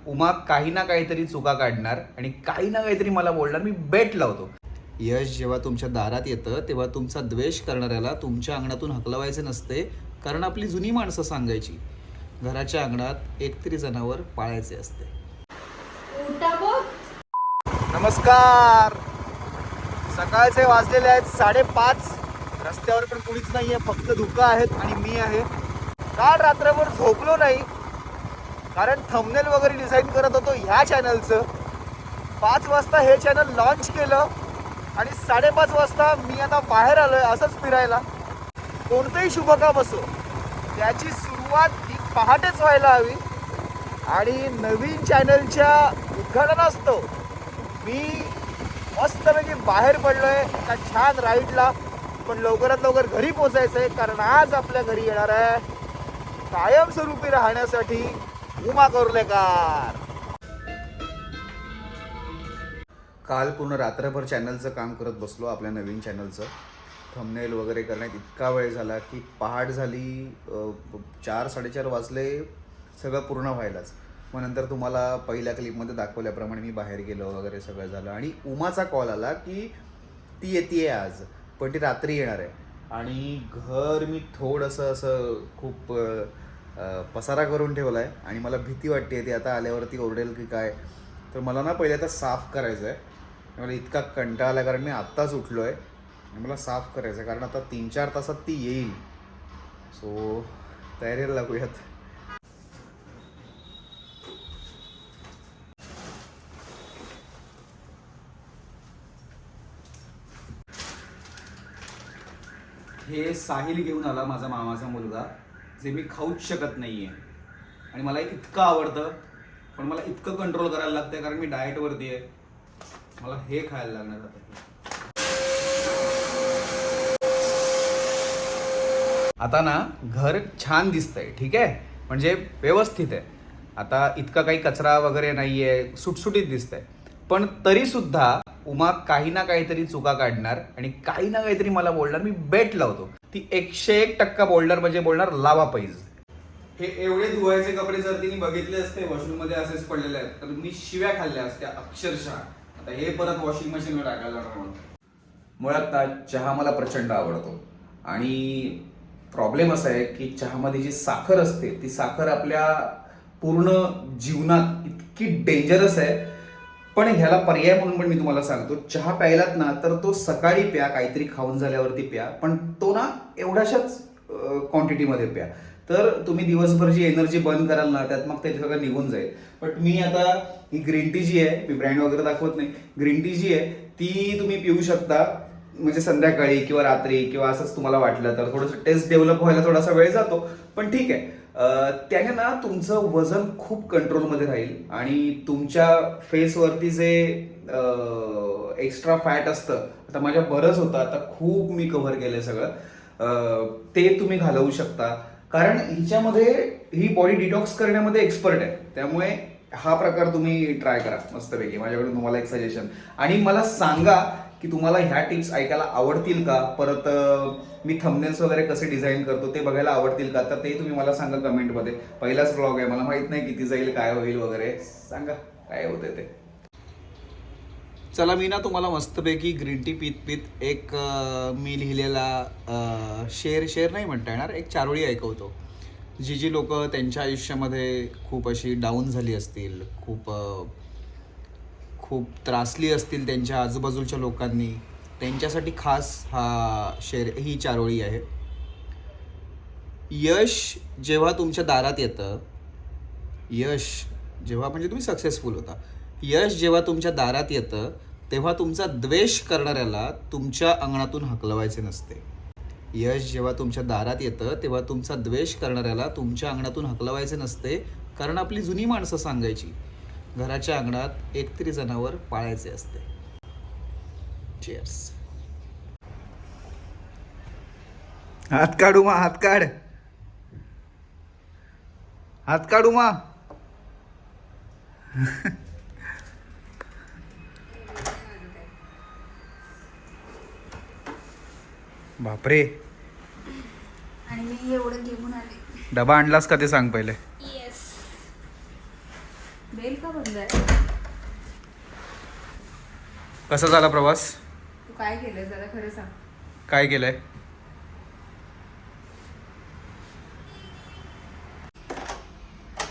उमा काही ना काहीतरी चुका काढणार आणि काही ना काहीतरी मला बोलणार. मी बेट लावतो. यश जेव्हा तुमच्या दारात येतं तेव्हा तुमचा द्वेष करणाऱ्याला तुमच्या अंगणातून हकलवायचे नसते, कारण आपली जुनी माणसं सांगायची, घराच्या अंगणात एक तरी जनावर पाळायचे असते. नमस्कार. सकाळचे वाजलेले आहेत 5:30. रस्त्यावर पण कुणीच नाही आहे, फक्त धुकं आहेत आणि मी आहे. काल रात्रभर झोपलो नाही, कारण थंबनेल वगैरे डिझाईन करत होतो ह्या चॅनलचं. 5 वाजता हे चॅनल लॉन्च केलं आणि 5:30 वाजता मी आता बाहेर आलोय असंच फिरायला. कोणतंही शुभ काम असो त्याची सुरुवात ही पहाटेच व्हायला हवी. आणि नवीन चॅनलच्या उद्घाटनास्तव मी मस्तपैकी बाहेर पडलोय एका छान राईडला. पण लवकरात लवकर घरी पोचायचं आहे, कारण आज आपल्या घरी येणार आहे कायमस्वरूपी राहण्यासाठी उमा कोर्लेकर. काल पूर्ण रात्रभर चॅनलचं काम करत बसलो, आपल्या नवीन चॅनलचं थंबनेल वगैरे करण्यात इतका वेळ झाला की पहाट झाली. 4-4:30 वाजले सगळं पूर्ण व्हायलाच. मग नंतर तुम्हाला पहिल्या क्लिपमध्ये दाखवल्याप्रमाणे मी बाहेर गेलो वगैरे सगळं झालं आणि उमाचा कॉल आला की ती येते आज, पण ती रात्री येणार आहे. आणि घर मी थोडंसं असं खूप पसारा करून ठेवला आहे आणि मला भीती वाटते ती आता आल्यावरती ओरडेल की काय. तर मला ना पहिले आता साफ करायचं आहे. मला इतका कंटाळा आला, कारण मी आत्ताच उठलो आहे आणि मला साफ करायचं आहे, कारण आता 3-4 तासात ती येईल. सो तयारीला लागूयात. हे साहिल घेऊन आला, माझा मामाचा मुलगा, जे मी खाऊच शकत नाही आहे आणि मला इतकं आवडतं, पण मला इतकं कंट्रोल करायला लागतं कारण मी डाएटवरती आहे. मला हे खायला लागणार आता. आता ना घर छान दिसतंय, ठीक आहे, म्हणजे व्यवस्थित आहे. आता इतका काही कचरा वगैरे नाही आहे, सुटसुटीत दिसतंय. पण तरीसुद्धा उमा काही ना काहीतरी चुका काढणार आणि काही ना काहीतरी मला बोलणार. मी बेट लावतो ती 101% बोलणार, म्हणजे बोलणार लावा पैज. हे एवढे धुवायचे कपडे जर तिने बघितले असते वॉशिंग मध्ये असेच पडलेले आहेत तर मी शिव्या खाल्ल्या असत्या अक्षरशः. आता हे परत वॉशिंग मशीनवर टाकायला लागणार. मुळात चहा मला प्रचंड आवडतो आणि प्रॉब्लेम असा आहे की चहामध्ये जी साखर असते ती साखर आपल्या पूर्ण जीवनात इतकी डेंजरस आहे. पण ह्याला पर्याय म्हणून पण मी तुम्हाला सांगतो, चहा प्यायलात ना तर तो सकाळी प्या, काहीतरी खाऊन झाल्यावरती प्या, पण तो ना एवढ्याशाच क्वांटिटीमध्ये प्या. तर तुम्ही दिवसभर जी एनर्जी बर्न कराल ना त्यात मग ते सगळं निघून जाईल. बट मी आता ही ग्रीन टी जी आहे, मी ब्रँड वगैरे दाखवत नाही, ग्रीन टी जी आहे ती तुम्ही पिऊ शकता, म्हणजे संध्याकाळी किंवा रात्री किंवा असंच तुम्हाला वाटलं तर. थोडंसं टेस्ट डेव्हलप व्हायला थोडासा वेळ जातो, पण ठीक आहे. त्याने ना तुमचं वजन खूप कंट्रोलमध्ये राहील आणि तुमच्या फेसवरती जे एक्स्ट्रा फॅट असतं, आता माझ्या बरंच होतं, आता खूप मी कव्हर केलंय सगळं, ते तुम्ही घालवू शकता. कारण हिच्यामध्ये ही बॉडी डिटॉक्स करण्यामध्ये एक्सपर्ट आहे. त्यामुळे हा प्रकार तुम्ही ट्राय करा मस्तपैकी. माझ्याकडून तुम्हाला एक सजेशन. आणि मला सांगा की तुम्हाला ह्या टिप्स ऐकायला आवडतील का, परत मी थंबनेल्स वगैरे कसे डिझाईन करतो ते बघायला आवडतील का, तर ते तुम्ही मला सांगा कमेंटमध्ये. पहिलाच ब्लॉग आहे, मला माहित नाही किती जाईल, काय होईल वगैरे, सांगा काय होते ते. चला मी ना तुम्हाला मस्तपैकी ग्रीन टी पीत पीत एक मी लिहिलेला शेर नाही म्हणता येणार, एक चारोळी ऐकवतो. जी लोक त्यांच्या आयुष्यामध्ये खूप अशी डाऊन झाली असतील, खूप त्रासली असतील त्यांच्या आजूबाजूच्या लोकांनी, त्यांच्यासाठी खास ही चारोळी आहे. यश जेव्हा तुमच्या दारात येतं, यश जेव्हा म्हणजे तुम्ही सक्सेसफुल होता, यश जेव्हा तुमच्या दारात येतं तेव्हा तुमचा द्वेष करणाऱ्याला तुमच्या अंगणातून हकलवायचे नसते. यश जेव्हा तुमच्या दारात येतं तेव्हा तुमचा द्वेष करणाऱ्याला तुमच्या अंगणातून हकलवायचे नसते, कारण आपली जुनी माणसं सांगायची, घराच्या अंगणात एक तरी जनावर पाळायचे असते. चीअर्स. हात काढू मा, हात काढ, हात काढू मा. बापरे. आणि मी एवढं घेऊन आले. डबा आणलास का ते सांग पहिले. येस. तेल का बंद आहे? कसा झाला प्रवास? तू काय केलंय जरा खरं सांग. काय केलंय?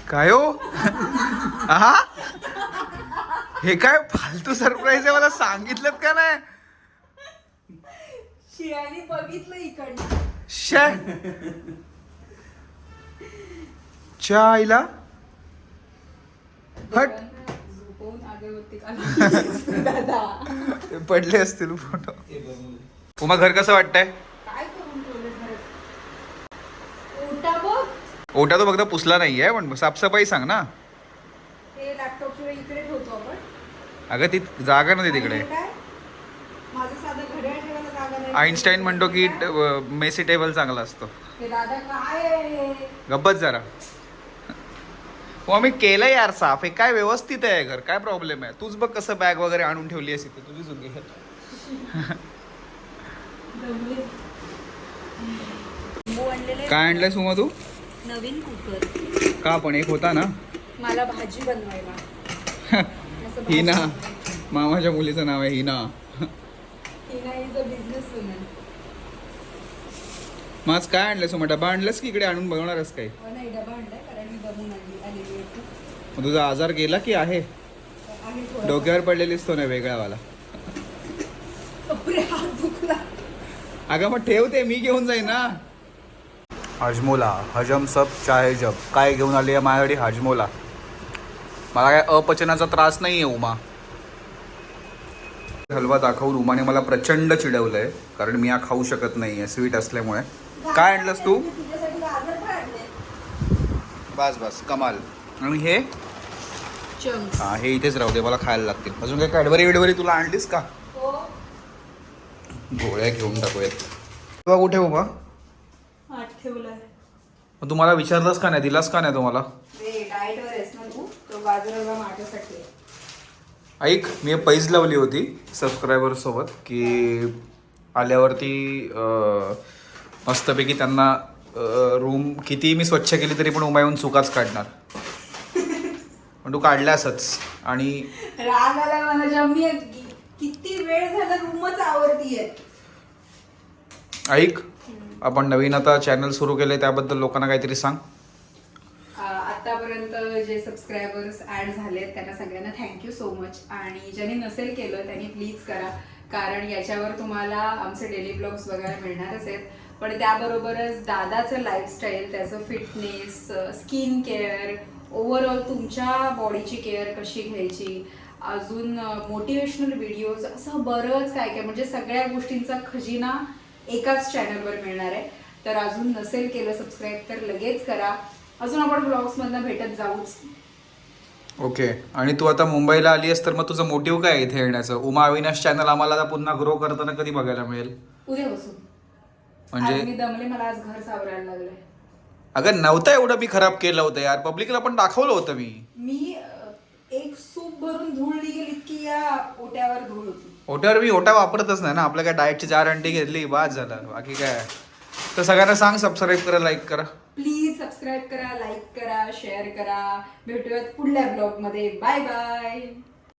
काय हो? आहा? हे काय फालतू सरप्राईज आहे, मला सांगितलं का नाही? शियानी बघितलं इकडनं. शे च्या आईला हट. झोपवून अगरबत्ती काढली दादा. पडले असतील फोटो. उमा घर कसं वाटतंय? काय करून ठेवलं घरात? ओटा बघ. ओटा तो फक्त पुसला नाहीये, पण साफसफाई सांग ना. हे लॅपटॉपच्या वेळी इकडे ठेवतो आपण. अगं ती जागा नव्हती तिकडे. आणि हे काय? माझं साधं घड्याळ ठेवायला जागा नाही. आईन्स्टाईन म्हणतो की मेसी टेबल चांगला असतो. हे दादा काय आहे? गप्पच जरा. हो आम्ही केलं यार साफ. हे काय व्यवस्थित आहे घर, काय प्रॉब्लेम आहे? तूच बघ कसं बॅग वगैरे आणून ठेवली असेल तर तुझी चुकी आहे. दमले. आणलेले काय आणलंय सुमा तू? नवीन कुकर. का पण एक होता ना. मला भाजी बनवायला. असं हिना, भाजी- मामाच्या मुलीचं नाव आहे Hina. Hina is a business woman. मग आज काय आणलंय सुमा? डबा आणलंस की इकडे आणून बनवणारच काही? नाही डबा आणलाय कारण मी दमून आलेली होती. मग तुझा आजार गेला की आहे? आहे थोडंसं. डोक्यावर पडलेलीच तो नाही वेगळावाला. बापरे, हात दुखला. अगं मग ठेवते, मी घेऊन जाईन ना. हाजमोला, हजम सब चाहे जब. काय घेऊन आली आहे माझ्यासाठी? हाजमोला. मला काय अपचनाचा त्रास नाही आहे उमा. हलवा दाखवून उमाने मला प्रचंड चिडवलंय, कारण मी हा खाऊ शकत नाही आहे स्वीट असल्यामुळे. काय आणलंस तू? तुझ्यासाठी गाजर पण आणले. बस बस कमाल. आणि हे चंक्स. हा, हे इथेच राहू दे, मला खायला लागतील. अजून काय कॅडबरी विडबरी तुला आणलीस का? हो. गोळ्या घेऊन टाकूयात. तेव्हा कुठे उमा? हात ठेवलाय. मग तुम्हाला विचारलंस का नाही, दिलास का नाही तुम्हाला? डाएटवर आहेस ना तू? तो गाजर हलवा माझ्यासाठी आहे. ऐक, मी पैज लावली होती सबस्क्रायबर सोबत की आल्यावरती मस्तपैकी त्यांना रूम किती मी स्वच्छ केली तरी पण उमा येऊन चुकाच काढणार. पण तू काढल्यासच. आणि राग आला मला जेव्हा मी किती वेळ झाला रूमच आवरतीये. ऐक, आपण नवीन आता चॅनल सुरू केले त्याबद्दल लोकांना काहीतरी सांग. आतापर्यंत जे सबस्क्रायबर्स ऍड झालेत त्यांना सगळ्यांना थँक्यू सो मच. आणि ज्यांनी नसेल केलं त्यांनी प्लीज करा, कारण याच्यावर तुम्हाला आमचे डेली ब्लॉग्स बघायला मिळणारच आहेत. पण त्याबरोबरच दादाचं लाईफस्टाईल, त्याचं फिटनेस, स्किन केअर, ओव्हरऑल तुमच्या बॉडीची केअर कशी घ्यायची, अजून मोटिवेशनल व्हिडिओज, असं बरंच काय काय, म्हणजे सगळ्या गोष्टींचा खजिना एकाच चॅनलवर मिळणार आहे. तर अजून नसेल केलं सबस्क्राईब तर लगेच करा. अजून आपण ब्लॉग्समधनं भेटत जाऊच. ओके. आणि तू आता मुंबईला आली आहेस तर मग तुझं मोटिव्ह काय आहे इथे येण्याचं? उमा अविनाश चॅनल आम्हाला आता पुन्हा ग्रो करताना कधी बघायला मिळेल? उद्या बसून. म्हणजे मी दमले, मला आज घर सावरायला लागलंय. अगं नव्हतं एवढं मी खराब केलं होतं यार, पब्लिकला पण दाखवलं होतं मी एक सूप भरून धूळ निघेल इतकी या ओट्यावर धूळ होती. ओट्यावर मी ओटा वापरतच नाही ना. आपल्या काय डाएटची 4 अंडी घेतली बाद झालं, बाकी काय. तर सगळ्यांना सांग सबस्क्राईब करा, लाईक करा. प्लीज सबस्क्राईब करा, लाईक करा, शेअर करा. भेटूयात पुढल्या ब्लॉग मध्ये. Bye bye.